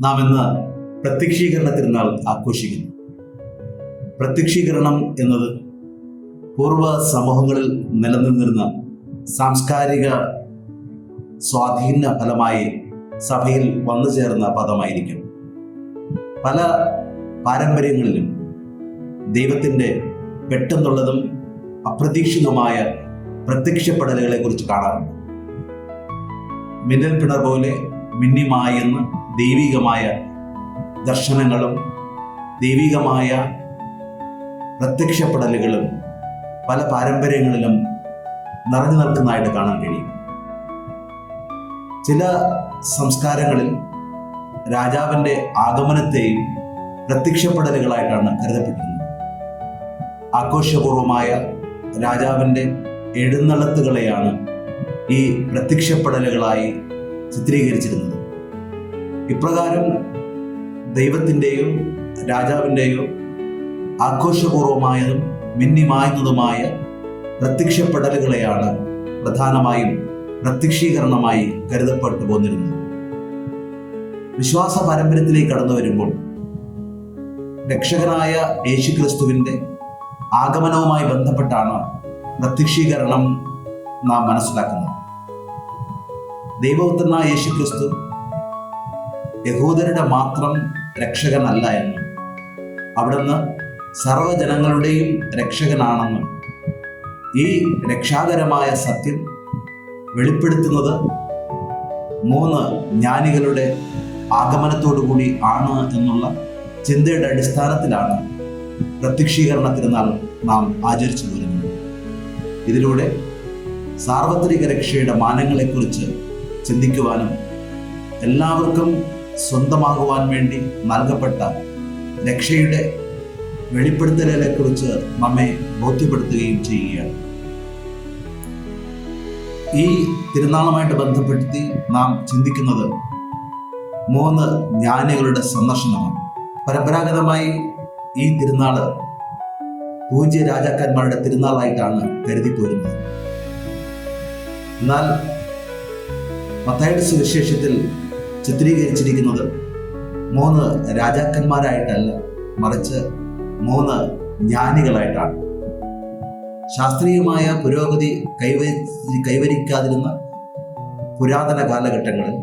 നാം ഇന്ന് പ്രത്യക്ഷീകരണ തിരുനാൾ ആഘോഷിക്കുന്നു. പ്രത്യക്ഷീകരണം എന്നത് പൂർവ്വ സമൂഹങ്ങളിൽ നിലനിന്നിരുന്ന സാംസ്കാരിക സ്വാധീന ഫലമായി സഭയിൽ വന്നു ചേർന്ന പദമായിരിക്കും. പല പാരമ്പര്യങ്ങളിലും ദൈവത്തിൻ്റെ പെട്ടെന്നുള്ളതും അപ്രതീക്ഷിതവുമായ പ്രത്യക്ഷപ്പെടലുകളെ കുറിച്ച് കാണാറുണ്ട്. മിന്നൽ പിണർ പോലെ മിന്നിമായെന്ന് ദൈവികമായ ദർശനങ്ങളും ദൈവികമായ പ്രത്യക്ഷപ്പെടലുകളും പല പാരമ്പര്യങ്ങളിലും നിറഞ്ഞു നിൽക്കുന്നതായിട്ട് കാണാൻ കഴിയും. ചില സംസ്കാരങ്ങളിൽ രാജാവിൻ്റെ ആഗമനത്തെയും പ്രത്യക്ഷപ്പെടലുകളായിട്ടാണ് കരുതപ്പെട്ടിരുന്നത്. ആഘോഷപൂർവമായ രാജാവിൻ്റെ എഴുന്നള്ളത്തുകളെയാണ് ഈ പ്രത്യക്ഷപ്പെടലുകളായി ചിത്രീകരിച്ചിരുന്നത്. ഇപ്രകാരം ദൈവത്തിൻ്റെയോ രാജാവിൻ്റെയോ ആഘോഷപൂർവമായതും മിന്നിമായുന്നതുമായ പ്രത്യക്ഷപ്പെടലുകളെയാണ് പ്രധാനമായും പ്രത്യക്ഷീകരണമായി കരുതപ്പെട്ടു പോന്നിരുന്നത്. വിശ്വാസ പാരമ്പര്യത്തിലേക്ക് കടന്നു വരുമ്പോൾ രക്ഷകനായ യേശുക്രിസ്തുവിൻ്റെ ആഗമനവുമായി ബന്ധപ്പെട്ടാണ് പ്രത്യക്ഷീകരണം നാം മനസ്സിലാക്കുന്നത്. ദൈവപുത്രനായ യേശുക്രിസ്തു യഹൂദരുടെ മാത്രം രക്ഷകനല്ല എന്നും അവിടുന്ന് സർവ്വജനങ്ങളുടെയും രക്ഷകനാണെന്നും ഈ രക്ഷാകരമായ സത്യം വെളിപ്പെടുത്തുന്നത് 3 ജ്ഞാനികളുടെ ആഗമനത്തോടു കൂടി ആണ് എന്നുള്ള ചിന്തയുടെ അടിസ്ഥാനത്തിലാണ് പ്രത്യക്ഷീകരണ തിരുനാൾ നാം ആചരിച്ചു വരുന്നത്. ഇതിലൂടെ സാർവത്രിക രക്ഷയുടെ മാനങ്ങളെക്കുറിച്ച് ചിന്തിക്കുവാനും എല്ലാവർക്കും സ്വന്തമാകുവാൻ വേണ്ടി നൽകപ്പെട്ട രക്ഷയുടെ വെളിപ്പെടുത്തലുകളെക്കുറിച്ച് നമ്മെ ബോധ്യപ്പെടുത്തുകയും ചെയ്യുകയാണ്. ഈ തിരുനാളുമായിട്ട് ബന്ധപ്പെടുത്തി നാം ചിന്തിക്കുന്നത് 3 ജ്ഞാനികളുടെ സന്ദർശനമാണ്. പരമ്പരാഗതമായി ഈ തിരുനാള് പൂജ്യ രാജാക്കന്മാരുടെ തിരുനാളായിട്ടാണ് കരുതിപ്പോരുന്നത്. എന്നാൽ മത്തായിയുടെ സുവിശേഷത്തിൽ ചിത്രീകരിച്ചിരിക്കുന്നത് 3 രാജാക്കന്മാരായിട്ടല്ല, മറിച്ച് 3 ജ്ഞാനികളായിട്ടാണ്. ശാസ്ത്രീയമായ പുരോഗതി കൈവരിക്കാതിരുന്ന പുരാതന കാലഘട്ടങ്ങളിൽ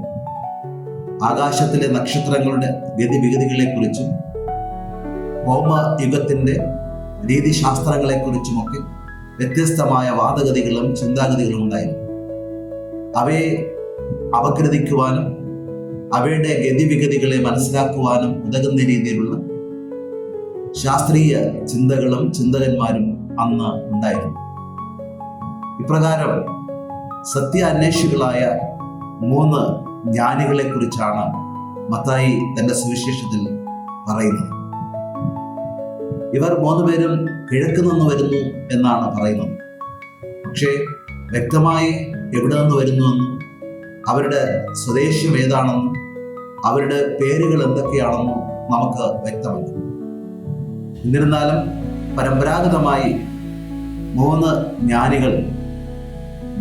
ആകാശത്തിലെ നക്ഷത്രങ്ങളുടെ ഗതിവിഗതികളെക്കുറിച്ചും ഭൗമയുഗത്തിൻ്റെ രീതിശാസ്ത്രങ്ങളെക്കുറിച്ചുമൊക്കെ വ്യത്യസ്തമായ വാദഗതികളും ചിന്താഗതികളും ഉണ്ടായിരുന്നു. അവയെ അപഗ്രഥിക്കുവാനും അവയുടെ ഗതിവിഗതികളെ മനസ്സിലാക്കുവാനും ഉതകുന്ന രീതിയിലുള്ള ശാസ്ത്രീയ ചിന്തകളും ചിന്തകന്മാരും അന്ന് ഉണ്ടായിരുന്നു. ഇപ്രകാരം സത്യാന്വേഷികളായ 3 ജ്ഞാനികളെ കുറിച്ചാണ് മത്തായി തന്റെ സുവിശേഷത്തിൽ പറയുന്നത്. ഇവർ 3 പേരും കിഴക്ക് നിന്ന് വരുന്നു എന്നാണ് പറയുന്നത്. പക്ഷേ വ്യക്തമായി എവിടെ നിന്ന് വരുന്നുവെന്നും അവരുടെ സ്വദേശം ഏതാണെന്നും അവരുടെ പേരുകൾ എന്തൊക്കെയാണെന്നും നമുക്ക് വ്യക്തമല്ല. എന്നിരുന്നാലും പരമ്പരാഗതമായി 3 ജ്ഞാനികൾ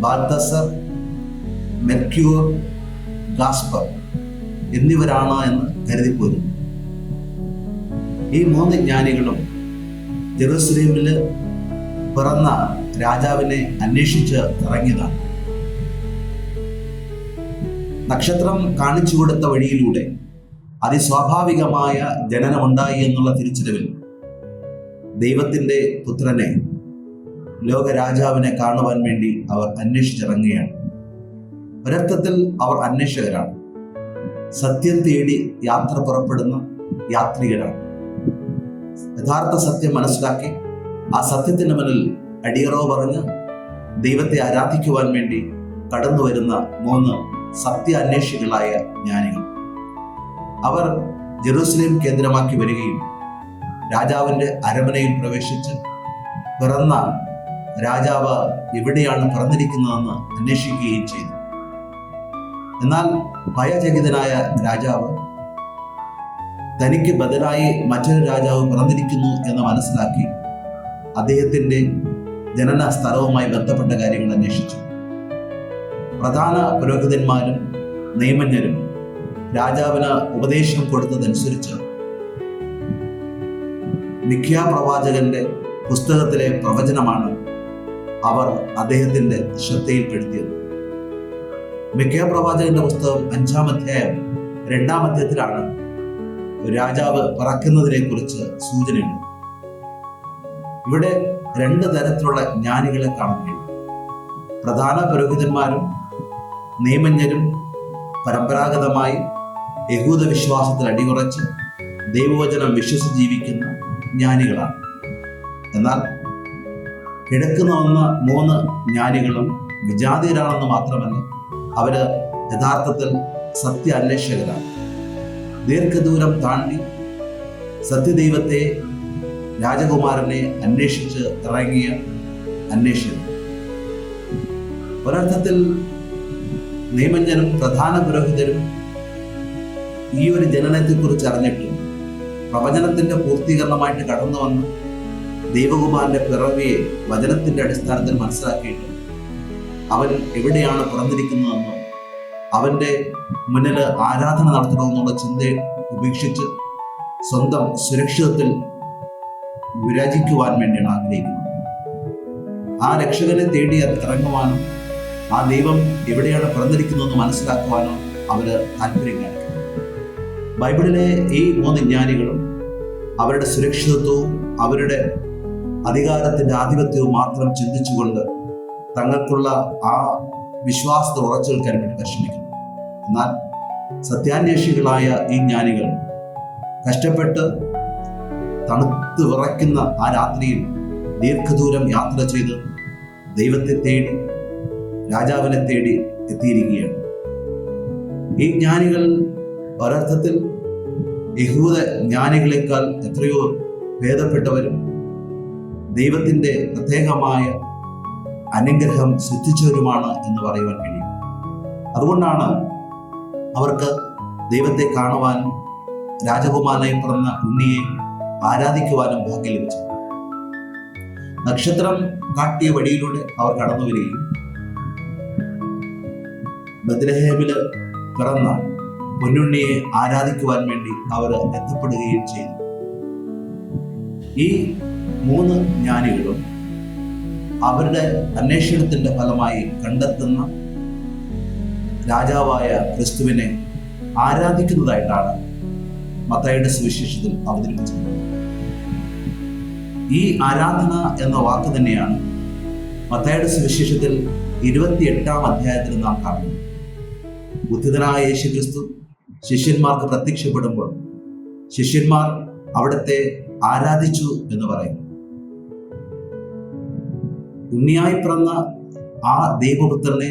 ബാൽതസർ, മെർക്യൂർ, ഗാസ്പർ എന്നിവരാണ് എന്ന് കരുതിപ്പോരുന്നു. ഈ 3 ജ്ഞാനികളും ജെറുസലേമിൽ പിറന്ന രാജാവിനെ അന്വേഷിച്ച് ഇറങ്ങിയതാണ്. നക്ഷത്രം കാണിച്ചു കൊടുത്ത വഴിയിലൂടെ അതിസ്വാഭാവികമായ ജനനമുണ്ടായി എന്നുള്ള തിരിച്ചറിവിൽ ദൈവത്തിൻ്റെ പുത്രനെ, ലോകരാജാവിനെ കാണുവാൻ വേണ്ടി അവർ അന്വേഷിച്ചിറങ്ങുകയാണ്. ഒരർത്ഥത്തിൽ അവർ അന്വേഷകരാണ്. സത്യം തേടി യാത്ര പുറപ്പെടുന്ന യാത്രികരാണ്. യഥാർത്ഥ സത്യം മനസ്സിലാക്കി ആ സത്യത്തിന് മുന്നിൽ അടിയറവ് പറഞ്ഞ് ദൈവത്തെ ആരാധിക്കുവാൻ വേണ്ടി കടന്നു വരുന്ന 3 സത്യാന്വേഷികളായ ജ്ഞാനികൾ. അവർ ജെറുസലേം കേന്ദ്രമാക്കി വരികയും രാജാവിൻ്റെ അരമനയിൽ പ്രവേശിച്ച് പിറന്ന രാജാവ് എവിടെയാണ് പിറന്നിരിക്കുന്നതെന്ന് അന്വേഷിക്കുകയും ചെയ്തു. എന്നാൽ ഭയചകിതനായ രാജാവ് തനിക്ക് ബദലായി മറ്റൊരു രാജാവ് പിറന്നിരിക്കുന്നു എന്ന് മനസ്സിലാക്കി അദ്ദേഹത്തിൻ്റെ ജനന സ്ഥലവുമായി ബന്ധപ്പെട്ട കാര്യങ്ങൾ അന്വേഷിച്ചു. പ്രധാന പുരോഹിതന്മാരും നിയമജ്ഞരും രാജാവിന് ഉപദേശം കൊടുത്തതനുസരിച്ച് മിഖ്യാ പ്രവാചകന്റെ പുസ്തകത്തിലെ പ്രവചനമാണ് അവർ അദ്ദേഹത്തിന്റെ ശ്രദ്ധയിൽപ്പെടുത്തിയത്. മിഖ്യാ പ്രവാചകന്റെ പുസ്തകം 5-ാം അധ്യായം 2-ാം അധ്യായത്തിലാണ് രാജാവ് പറക്കുന്നതിനെ കുറിച്ച് സൂചനയുണ്ട്. ഇവിടെ 2 തരത്തിലുള്ള ജ്ഞാനികളെ കാണാൻ കഴിയും. പ്രധാന പുരോഹിതന്മാരും നിയമജ്ഞരും പരമ്പരാഗതമായി യഹൂദ വിശ്വാസത്തിൽ അടിയുറച്ച് ദൈവവചനം വിശ്വസിച്ച് ജീവിക്കുന്ന ജ്ഞാനികളാണ്. എന്നാൽ കിടക്കുന്ന 3 ജ്ഞാനികളും വിജാതീയരാണെന്ന് മാത്രമല്ല, അവര് യഥാർത്ഥത്തിൽ സത്യ അന്വേഷകരാണ്. ദീർഘദൂരം താണ്ടി സത്യദൈവത്തെ, രാജകുമാരനെ അന്വേഷിച്ച് ഇറങ്ങിയ അന്വേഷകർ. ഒരർത്ഥത്തിൽ നിയമജ്ഞനും പ്രധാന പുരോഹിതരും ഈ ഒരു ജനനത്തെക്കുറിച്ച് അറിഞ്ഞിട്ടും പ്രവചനത്തിന്റെ പൂർത്തീകരണമായിട്ട് കടന്നു വന്ന് ദൈവകുമാരന്റെ പിറവിയെ വചനത്തിന്റെ അടിസ്ഥാനത്തിൽ മനസ്സിലാക്കിയിട്ടും അവൻ എവിടെയാണ് പിറന്നിരിക്കുന്നതെന്നോ അവന്റെ മുന്നിൽ ആരാധന നടത്തണമെന്നുള്ള ചിന്തയെ ഉപേക്ഷിച്ച് സ്വന്തം സുരക്ഷിതത്തിൽ വിരാജിക്കുവാൻ വേണ്ടിയാണ് ആഗ്രഹിക്കുന്നത്. ആ രക്ഷകനെ തേടി ഇറങ്ങുവാനും ആ ദൈവം എവിടെയാണ് പിറന്നിരിക്കുന്നതെന്ന് മനസ്സിലാക്കുവാനോ അവര് താല്പര്യം കാണിക്കുന്നു. ബൈബിളിലെ ഈ 3 ജ്ഞാനികളും അവരുടെ സുരക്ഷിതത്വവും അവരുടെ അധികാരത്തിന്റെ ആധിപത്യവും മാത്രം ചിന്തിച്ചുകൊണ്ട് തങ്ങൾക്കുള്ള ആ വിശ്വാസത്തെ ഉറച്ചു നിൽക്കാൻ വേണ്ടി പരിശ്രമിക്കുന്നു. എന്നാൽ സത്യാന്വേഷികളായ ഈ ജ്ഞാനികൾ കഷ്ടപ്പെട്ട് തണുത്ത് വിറയ്ക്കുന്ന ആ രാത്രിയിൽ ദീർഘദൂരം യാത്ര ചെയ്ത് ദൈവത്തെ തേടി, രാജാവിനെ തേടി എത്തിയിരിക്കുകയാണ്. ഈ ജ്ഞാനികൾ ഒരർത്ഥത്തിൽ യഹൂദ ജ്ഞാനികളെക്കാൾ എത്രയോ ഭേദപ്പെട്ടവരും ദൈവത്തിന്റെ പ്രത്യേകമായ അനുഗ്രഹം സിദ്ധിച്ചവരുമാണ് എന്ന് പറയുവാൻ കഴിയും. അതുകൊണ്ടാണ് അവർക്ക് ദൈവത്തെ കാണുവാനും രാജകുമാരനായി പിറന്ന ഉണ്ണിയെ ആരാധിക്കുവാനും ഭാഗ്യം ലഭിച്ചു. നക്ഷത്രം കാട്ടിയ വഴിയിലൂടെ അവർ കടന്നു വരികയും ബത്ലഹേമില് പിറന്ന പൊന്നുണ്ണിയെ ആരാധിക്കുവാൻ വേണ്ടി അവർ എത്തപ്പെടുകയും ചെയ്തു. ഈ 3 ജ്ഞാനികളും അവരുടെ അന്വേഷണത്തിന്റെ ഫലമായി കണ്ടെത്തുന്ന രാജാവായ ക്രിസ്തുവിനെ ആരാധിക്കുന്നതായിട്ടാണ് മത്തായിയുടെ സുവിശേഷത്തിൽ അവതരിപ്പിച്ചത്. ഈ ആരാധന എന്ന വാക്ക് തന്നെയാണ് മത്തായിയുടെ സുവിശേഷത്തിൽ 28-ാം അധ്യായത്തിൽ നാം കാണുന്നത്. ഉദ്ധിതനായ യേശു ക്രിസ്തു ശിഷ്യന്മാർക്ക് പ്രത്യക്ഷപ്പെടുമ്പോൾ ശിഷ്യന്മാർ അവിടുത്തെ ആരാധിച്ചു എന്ന് പറയും. ഉണ്ണിയായി പിറന്ന ആ ദൈവപുത്രനെ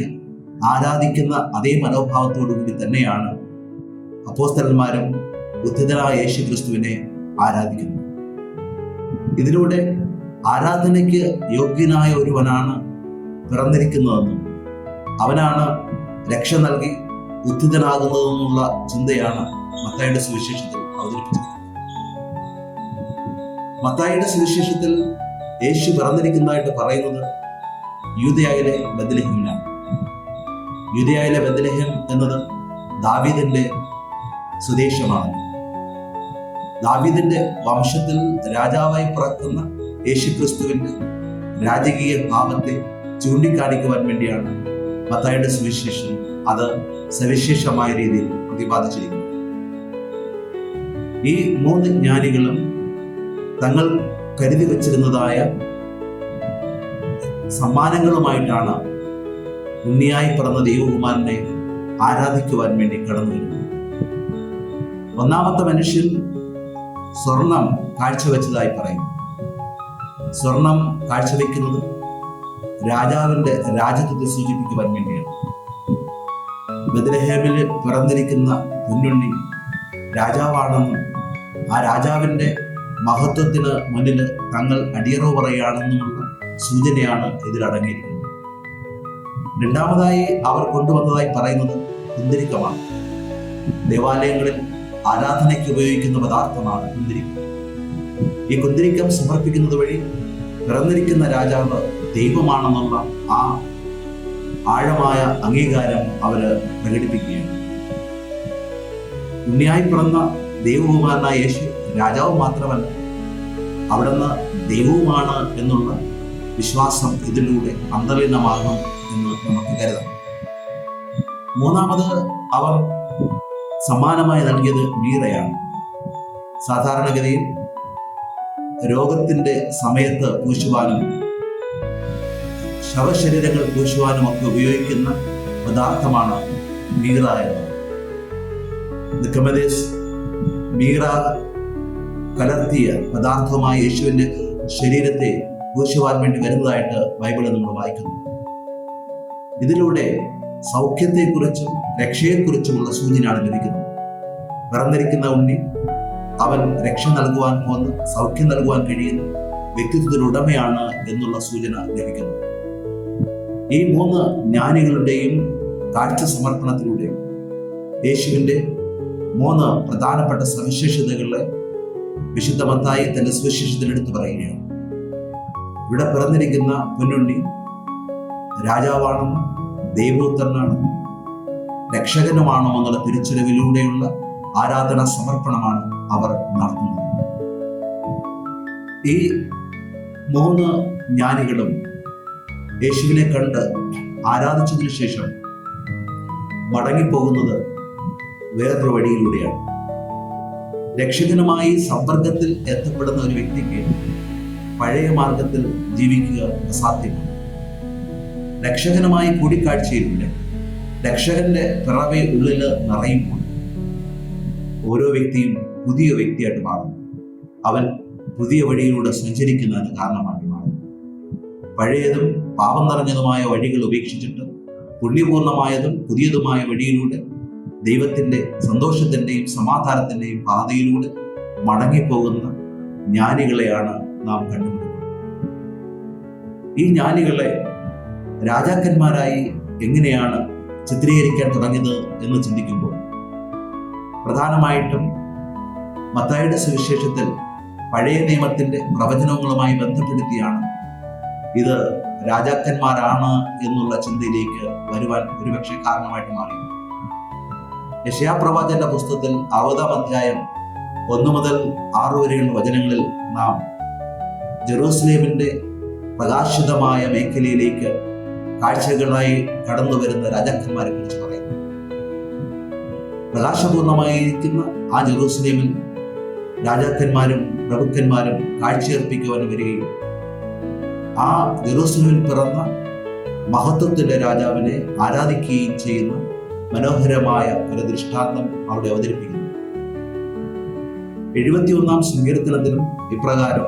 ആരാധിക്കുന്ന അതേ മനോഭാവത്തോടു കൂടി തന്നെയാണ് അപ്പോസ്തലന്മാരും ഉദ്ധിതനായ യേശു ക്രിസ്തുവിനെ ആരാധിക്കുന്നത്. ഇതിലൂടെ ആരാധനയ്ക്ക് യോഗ്യനായ ഒരുവനാണ് പിറന്നിരിക്കുന്നതെന്നും അവനാണ് രക്ഷ നൽകി ഉദ്ധിതനാകുന്നതെന്നുള്ള ചിന്തയാണ് മത്തായിയുടെ സുവിശേഷത്തിൽ അവതരിപ്പിച്ചത്. മത്തായിയുടെ സുവിശേഷത്തിൽ യേശു പിറന്നിരിക്കുന്നതായിട്ട് പറയുന്നത് യൂദയായിലെ ബത്ലഹേമിലാണ്. യൂദയായിലെ ബത്ലഹേം എന്നത് ദാവീദിന്റെ സ്വദേശമാണ്. ദാവീദിന്റെ വംശത്തിൽ രാജാവായി പിറക്കുന്ന യേശുക്രിസ്തുവിന്റെ രാജകീയ ഭാവത്തെ ചൂണ്ടിക്കാണിക്കുവാൻ വേണ്ടിയാണ് മത്തായിയുടെ സുവിശേഷം അത് സവിശേഷമായ രീതിയിൽ പ്രതിപാദിച്ചിരിക്കുന്നത്. ഈ 3 ജ്ഞാനികളും തങ്ങൾ കരുതി വച്ചിരുന്നതായ സമ്മാനങ്ങളുമായിട്ടാണ് ഉണ്ണിയായി പിറന്ന ദൈവകുമാരനെ ആരാധിക്കുവാൻ വേണ്ടി കടന്നു വരുന്നത്. 1-ാമത്തെ മനുഷ്യൻ സ്വർണം കാഴ്ചവെച്ചതായി പറയും. സ്വർണം കാഴ്ചവെക്കുന്നത് രാജാവിന്റെ രാജ്യത്വത്തെ സൂചിപ്പിക്കുവാൻ വേണ്ടിയാണ്. ബത്ലഹേമിൽ പിറന്നിരിക്കുന്ന പൊന്നുണ്ണി രാജാവാണെന്നും ആ രാജാവിന്റെ മഹത്വത്തിന് മുന്നിൽ തങ്ങൾ അടിയറവ് പറയുകയാണെന്നുമുള്ള സൂചനയാണ് ഇതിലടങ്ങിയിരിക്കുന്നത്. 2-ാമതായി അവർ കൊണ്ടുവന്നതായി പറയുന്നത് കുന്തിരിക്കമാണ്. ദേവാലയങ്ങളിൽ ആരാധനയ്ക്ക് ഉപയോഗിക്കുന്ന പദാർത്ഥമാണ് കുന്തിരിക്കം. ഈ കുന്തിരിക്കം സമർപ്പിക്കുന്നത് വഴി പിറന്നിരിക്കുന്ന രാജാവ് ദൈവമാണെന്നുള്ള ആ ആഴമായ അംഗീകാരം അവര് പ്രകടിപ്പിക്കുകയാണ്. ഉണ്ണിയായി പിറന്ന ദൈവകുമാരനായ യേശു രാജാവ് മാത്രമല്ല, അവിടുന്ന് ദൈവവുമാണ് എന്നുള്ള വിശ്വാസം ഇതിലൂടെ അന്തർലീനമാകും എന്ന് നമുക്ക് കരുതാം. മൂന്നാമത് അവർ സമ്മാനമായി നൽകിയത് മീറയാണ്. സാധാരണഗതിയിൽ രോഗത്തിന്റെ സമയത്ത് പൂശുവാനും ശവശരീരങ്ങൾ പൂശുവാനും ഒക്കെ ഉപയോഗിക്കുന്ന പദാർത്ഥമാണ് മീറ എന്നത്. നിക്കോമേദേസ് മീറ കലർത്തിയ പദാർത്ഥമായ യേശുവിന്റെ ശരീരത്തെ പൂശുവാൻ വേണ്ടി വരുന്നതായിട്ട് ബൈബിളിൽ നമ്മൾ വായിക്കുന്നു. ഇതിലൂടെ സൗഖ്യത്തെക്കുറിച്ചും രക്ഷയെക്കുറിച്ചുമുള്ള സൂചനയാണ് ലഭിക്കുന്നത്. പിറന്നിരിക്കുന്ന ഉണ്ണി അവൻ രക്ഷ നൽകുവാൻ പോകുന്ന, സൗഖ്യം നൽകുവാൻ കഴിയുന്ന വ്യക്തിത്വത്തിനുടമയാണ് എന്നുള്ള സൂചന ലഭിക്കുന്നു. ഈ 3 ജ്ഞാനികളുടെയും കാഴ്ച സമർപ്പണത്തിലൂടെ യേശുവിന്റെ 3 പ്രധാനപ്പെട്ട സവിശേഷതകളെ വിശുദ്ധ മത്തായി തന്റെ സുവിശേഷത്തിൽ എടുത്തു പറയുകയാണ്. ഇവിടെ പിറന്നിരിക്കുന്ന പൊന്നുണ്ണി രാജാവാണെന്നും ദൈവോത്തരനാണെന്നും രക്ഷകനുമാണോ എന്നുള്ള തിരിച്ചറിവിലൂടെയുള്ള ആരാധന സമർപ്പണമാണ് അവർ നടത്തുന്നത്. ഈ 3 ജ്ഞാനികളും യേശുവിനെ കണ്ട് ആരാധിച്ചതിനു ശേഷം മടങ്ങിപ്പോകുന്നത് വേറൊരു വഴിയിലൂടെയാണ്. രക്ഷകനുമായി സമ്പർക്കത്തിൽ എത്തപ്പെടുന്ന ഒരു വ്യക്തിക്ക് പഴയ മാർഗത്തിൽ ജീവിക്കുക അസാധ്യമാണ്. രക്ഷകനുമായി കൂടിക്കാഴ്ചയിലൂടെ രക്ഷകന്റെ പിറവെ ഉള്ളില് നിറയുമ്പോൾ ഓരോ വ്യക്തിയും പുതിയ വ്യക്തിയായിട്ട് മാറുന്നു. അവൻ പുതിയ വഴിയിലൂടെ സഞ്ചരിക്കുന്നതിന് കാരണമായി മാറുന്നു. പഴയതും പാപം നിറഞ്ഞതുമായ വഴികൾ ഉപേക്ഷിച്ചിട്ട് പുണ്യപൂർണമായതും പുതിയതുമായ വഴിയിലൂടെ ദൈവത്തിന്റെ സന്തോഷത്തിന്റെയും സമാധാനത്തിന്റെയും പാതയിലൂടെ മടങ്ങിപ്പോകുന്ന ജ്ഞാനികളെയാണ് നാം കണ്ടുപിടിക്കുന്നത്. ഈ ജ്ഞാനികളെ രാജാക്കന്മാരായി എങ്ങനെയാണ് ചിത്രീകരിക്കാൻ തുടങ്ങിയത് എന്ന് ചിന്തിക്കുമ്പോൾ പ്രധാനമായിട്ടും മത്തായിയുടെ സുവിശേഷത്തിൽ പഴയ നിയമത്തിന്റെ പ്രവചനങ്ങളുമായി ബന്ധപ്പെടുത്തിയാണ് ഇത് രാജാക്കന്മാരാണ് എന്നുള്ള ചിന്തയിലേക്ക് വരുവാൻ ഒരുപക്ഷെ കാരണമായിട്ട് മാറി. യെശയ്യാ പ്രവാചകന്റെ പുസ്തകത്തിൽ 60-ാം അധ്യായം 1 മുതൽ 6 വരെയുള്ള വചനങ്ങളിൽ നാം ജെറൂസലേമിന്റെ പ്രകാശിതമായ മേഖലയിലേക്ക് കാഴ്ചകളായി കടന്നു വരുന്ന രാജാക്കന്മാരെ കുറിച്ച് പറയുന്നു. പ്രകാശപൂർണമായിരിക്കുന്ന ആ ജെറൂസലേമിൽ രാജാക്കന്മാരും പ്രഭുക്കന്മാരും കാഴ്ചയർപ്പിക്കുവാൻ വരികയും ആ ജെറൂസലേമിൽ പിറന്ന മഹത്വത്തിന്റെ രാജാവിനെ ആരാധിക്കുകയും ചെയ്യുന്ന മനോഹരമായ ഒരു ദൃഷ്ടാന്തം അവിടെ അവതരിപ്പിക്കുന്നു. 71-ാം സങ്കീർത്തനത്തിലും ഇപ്രകാരം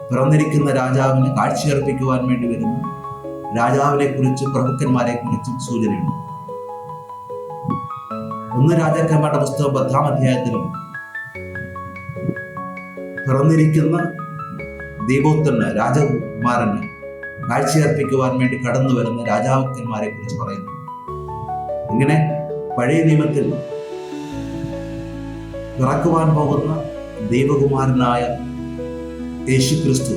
പിറന്നിരിക്കുന്ന രാജാവിന് കാഴ്ചയർപ്പിക്കുവാൻ വേണ്ടി വരുന്ന രാജാവിനെ കുറിച്ചും പ്രഭുക്കന്മാരെ കുറിച്ചും സൂചനയുണ്ട്. 1 രാജാക്കന്മാരുടെ പുസ്തകം 10-ാം അധ്യായത്തിലും പിറന്നിരിക്കുന്ന ദൈവോത്തരന് രാജകുമാരന് കാഴ്ചയർപ്പിക്കുവാൻ വേണ്ടി കടന്നു വരുന്ന രാജാക്കന്മാരെ കുറിച്ച് പറയുന്നു. ഇങ്ങനെ പഴയ നിയമത്തിൽ പിറക്കുവാൻ പോകുന്ന ദൈവകുമാരനായ യേശുക്രിസ്തു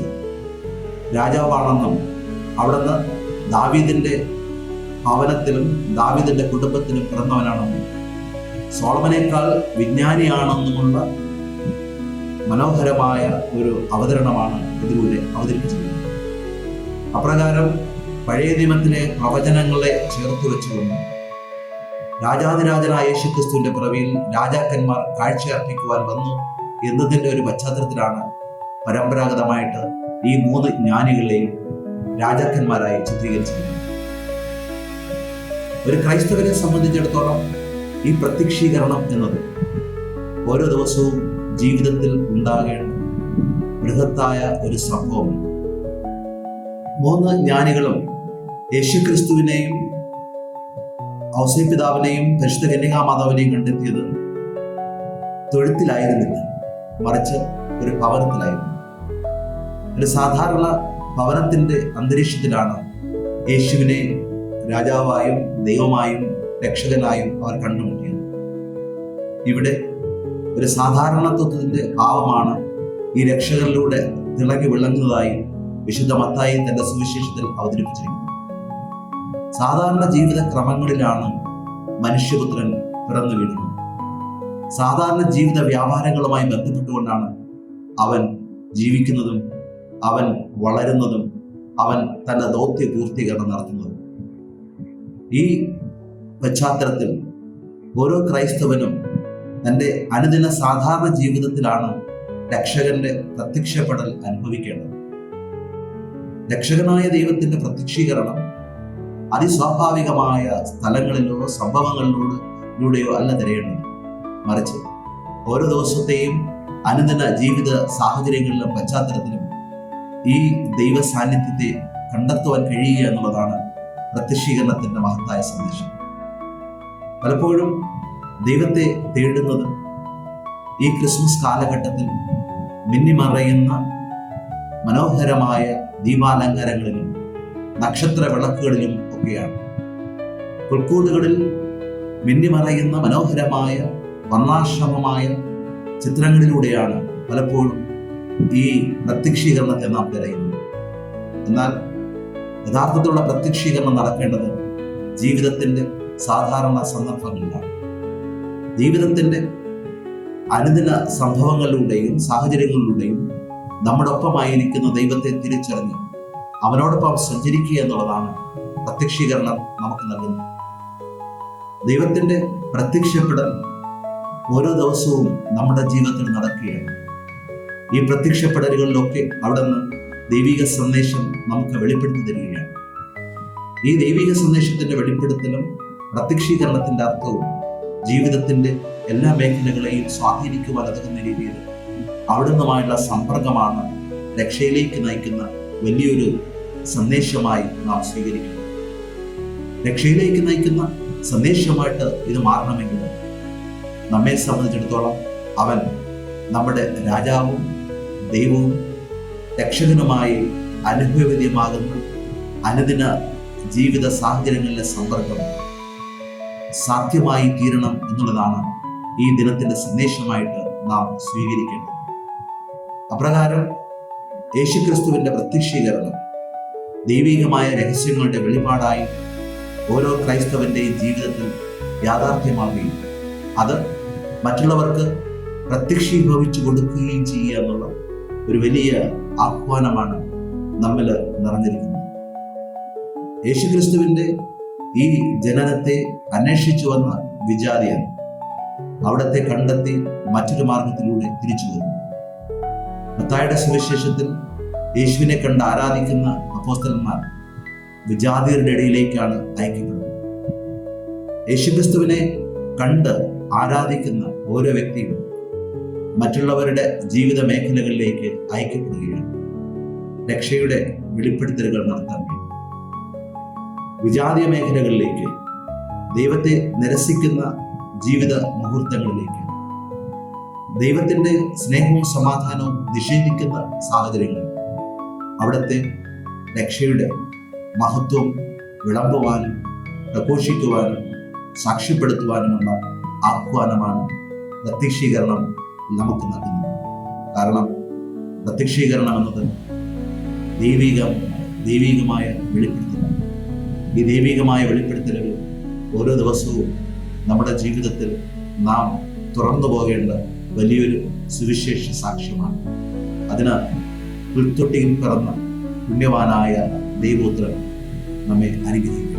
രാജാവാണെന്നും അവിടുന്ന് ദാവീദിന്റെ ഭവനത്തിലും ദാവീദിന്റെ കുടുംബത്തിലും പിറന്നവനാണെന്നും സോളമനേക്കാൾ വിജ്ഞാനിയാണെന്നുമുള്ള മനോഹരമായ ഒരു അവതരണമാണ് ഇതിലൂടെ അവതരിപ്പിച്ചിരിക്കുന്നത്. അപ്രകാരം പഴയ നിയമത്തിലെ പ്രവചനങ്ങളെ ചേർത്ത് വെച്ചുകൊണ്ട് രാജാതിരാജനായ യേശുക്രിസ്തുവിന്റെ പിറവിയിൽ രാജാക്കന്മാർ കാഴ്ചയർപ്പിക്കുവാൻ വന്നു എന്നതിന്റെ ഒരു പശ്ചാത്തലത്തിലാണ് പരമ്പരാഗതമായിട്ട് ഈ 3 ജ്ഞാനികളെയും രാജാക്കന്മാരായി ചിത്രീകരിച്ചിരിക്കുന്നത്. ഒരു ക്രൈസ്തവരെ സംബന്ധിച്ചിടത്തോളം ഈ പ്രത്യക്ഷീകരണം എന്നത് ഓരോ ദിവസവും ജീവിതത്തിൽ ഉണ്ടാകേണ്ട ബൃഹത്തായ ഒരു സംഭവമാണ്. 3 ജ്ഞാനികളും യേശുക്രിസ്തുവിനെയും ഔസേപ്പിതാവിനെയും പരിശുദ്ധ കന്യകാമാതാവിനെയും കണ്ടെത്തിയത് തൊഴുത്തിലായിരുന്നില്ല, മറിച്ച് ഒരു ഭവനത്തിലായിരുന്നു. ഒരു സാധാരണ ഭവനത്തിന്റെ അന്തരീക്ഷത്തിലാണ് യേശുവിനെ രാജാവായും ദൈവമായും രക്ഷകനായും അവർ കണ്ടുമുട്ടിയത്. ഇവിടെ ഒരു സാധാരണത്വത്തിന്റെ ഭാവമാണ് ഈ രക്ഷകരിലൂടെ തിളങ്ങി വിളങ്ങുന്നതായി വിശുദ്ധ മത്തായി തന്റെ സുവിശേഷത്തിൽ അവതരിപ്പിച്ചിരിക്കുന്നത്. സാധാരണ ജീവിത ക്രമങ്ങളിലാണ് മനുഷ്യപുത്രൻ പിറന്നു വീഴുന്നത്. സാധാരണ ജീവിത വ്യാപാരങ്ങളുമായി ബന്ധപ്പെട്ടുകൊണ്ടാണ് അവൻ ജീവിക്കുന്നതും അവൻ വളരുന്നതും അവൻ തൻ്റെ ദൗത്യ പൂർത്തീകരണം നടത്തുന്നതും. ഈ പശ്ചാത്തലത്തിൽ ഓരോ ക്രൈസ്തവനും തൻ്റെ അനുദിന സാധാരണ ജീവിതത്തിലാണ് രക്ഷകന്റെ പ്രത്യക്ഷപ്പെടൽ അനുഭവിക്കേണ്ടത്. രക്ഷകനായ ദൈവത്തിന്റെ പ്രത്യക്ഷീകരണം അതിസ്വാഭാവികമായ സ്ഥലങ്ങളിലോ സംഭവങ്ങളിലൂടെയോ അല്ല തിരയേണ്ടത്. മറിച്ച് ഓരോ ദിവസത്തെയും അനുദിന ജീവിത സാഹചര്യങ്ങളിലും പശ്ചാത്തലത്തിലും ഈ ദൈവ സാന്നിധ്യത്തെ കണ്ടെത്തുവാൻ കഴിയുക എന്നുള്ളതാണ് പ്രത്യക്ഷീകരണത്തിന്റെ മഹത്തായ സന്ദേശം. പലപ്പോഴും ദൈവത്തെ തേടുന്നത് ഈ ക്രിസ്മസ് കാലഘട്ടത്തിൽ മിന്നിമറയുന്ന മനോഹരമായ ദീപാലങ്കാരങ്ങളിലും നക്ഷത്ര വിളക്കുകളിലും ഒക്കെയാണ്. പുൽക്കൂടുകളിൽ മിന്നിമറയുന്ന മനോഹരമായ വർണ്ണാശ്രമമായ ചിത്രങ്ങളിലൂടെയാണ് പലപ്പോഴും ഈ പ്രത്യക്ഷീകരണത്തെ നാം തിരയുന്നത്. എന്നാൽ യഥാർത്ഥത്തിലുള്ള പ്രത്യക്ഷീകരണം നടക്കേണ്ടത് ജീവിതത്തിന്റെ സാധാരണ സന്ദർഭങ്ങളിലാണ്. ജീവിതത്തിന്റെ അനുദിന സംഭവങ്ങളിലൂടെയും സാഹചര്യങ്ങളിലൂടെയും നമ്മുടെ ഒപ്പമായിരിക്കുന്ന ദൈവത്തെ തിരിച്ചറിഞ്ഞ് അവനോടൊപ്പം സഞ്ചരിക്കുക എന്നുള്ളതാണ് പ്രത്യക്ഷീകരണം നമുക്ക് നൽകുന്നത്. ദൈവത്തിന്റെ പ്രത്യക്ഷപ്പെടൽ ഓരോ ദിവസവും നമ്മുടെ ജീവിതത്തിൽ നടക്കുകയാണ്. ഈ പ്രത്യക്ഷപ്പെടലുകളിലൊക്കെ അവിടെ നിന്ന് ദൈവിക സന്ദേശം നമുക്ക് വെളിപ്പെടുത്തി തരികയാണ്. ഈ ദൈവിക സന്ദേശത്തിന്റെ വെളിപ്പെടുത്തലും പ്രത്യക്ഷീകരണത്തിന്റെ അർത്ഥവും ജീവിതത്തിന്റെ എല്ലാ മേഖലകളെയും സ്വാധീനിക്കുവാൻ ഉതകുന്ന രീതിയിൽ അവിടുന്നുമായുള്ള സമ്പർക്കമാണ് രക്ഷയിലേക്ക് നയിക്കുന്ന വലിയൊരു സന്ദേശമായി നാം സ്വീകരിക്കുന്നത്. രക്ഷയിലേക്ക് നയിക്കുന്ന സന്ദേശമായിട്ട് ഇത് മാറണമെങ്കിൽ നമ്മെ സംബന്ധിച്ചിടത്തോളം അവൻ നമ്മുടെ രാജാവും ദൈവവും രക്ഷകനുമായി അനുഭവവേദ്യമാകുന്ന അനുദിന ജീവിത സാഹചര്യങ്ങളിലെ സമ്പർക്കം സാധ്യമായി തീരണം എന്നുള്ളതാണ് ഈ ദിനത്തിന്റെ സന്ദേശമായിട്ട് നാം സ്വീകരിക്കേണ്ടത്. അപ്രകാരം യേശുക്രിസ്തുവിന്റെ പ്രത്യക്ഷീകരണം ദൈവികമായ രഹസ്യങ്ങളുടെ വെളിപാടായി ഓരോ ക്രൈസ്തവന്റെയും ജീവിതത്തിൽ യാഥാർത്ഥ്യമാകുകയും അത് മറ്റുള്ളവർക്ക് പ്രത്യക്ഷീഭവിച്ചു കൊടുക്കുകയും ചെയ്യുക എന്നുള്ള ഒരു വലിയ ആഹ്വാനമാണ് നമ്മിൽ നിറഞ്ഞിരിക്കുന്നത്. യേശുക്രിസ്തുവിന്റെ ഈ ജനനത്തെ അന്വേഷിച്ചു വന്ന വിജാതിയൻ അവിടത്തെ കണ്ടെത്തി മറ്റൊരു മാർഗത്തിലൂടെ തിരിച്ചു വന്നു. മത്തായിയുടെ സുവിശേഷത്തിൽ യേശുവിനെ കണ്ട് ആരാധിക്കുന്ന അപ്പോസ്തലന്മാർ വിജാതിയരുടെ ഇടയിലേക്കാണ് അയക്കപ്പെടുന്നത്. യേശുക്രിസ്തുവിനെ കണ്ട് ആരാധിക്കുന്ന ഓരോ വ്യക്തിയും മറ്റുള്ളവരുടെ ജീവിത മേഖലകളിലേക്ക് അയക്കപ്പെടുകയാണ് രക്ഷയുടെ വെളിപ്പെടുത്തലുകൾ നടത്താൻ വേണ്ടി. വിജാതീയ മേഖലകളിലേക്ക്, ദൈവത്തെ നിരസിക്കുന്ന ജീവിത മുഹൂർത്തങ്ങളിലേക്ക്, ദൈവത്തിന്റെ സ്നേഹവും സമാധാനവും നിഷേധിക്കുന്ന സാഹചര്യങ്ങൾ അവിടുത്തെ രക്ഷയുടെ മഹത്വം വിളമ്പുവാനും പ്രഘോഷിക്കുവാനും സാക്ഷ്യപ്പെടുത്തുവാനുമുള്ള ആഹ്വാനമാണ് പ്രത്യക്ഷീകരണം നമുക്ക് നൽകുന്നത്. കാരണം പ്രത്യക്ഷീകരണം എന്നത് ദൈവികമായ വെളിപ്പെടുത്തലാണ്. ഈ ദൈവികമായ വെളിപ്പെടുത്തലുകൾ ഓരോ ദിവസവും നമ്മുടെ ജീവിതത്തിൽ നാം തുറന്നു പോകേണ്ട വലിയൊരു സുവിശേഷ സാക്ഷ്യമാണ്. അതിന് പുൽത്തൊട്ടിയിൽ പിറന്ന പുണ്യവാനായ ദൈവപുത്രൻ നമ്മെ അനുഗ്രഹിക്കും.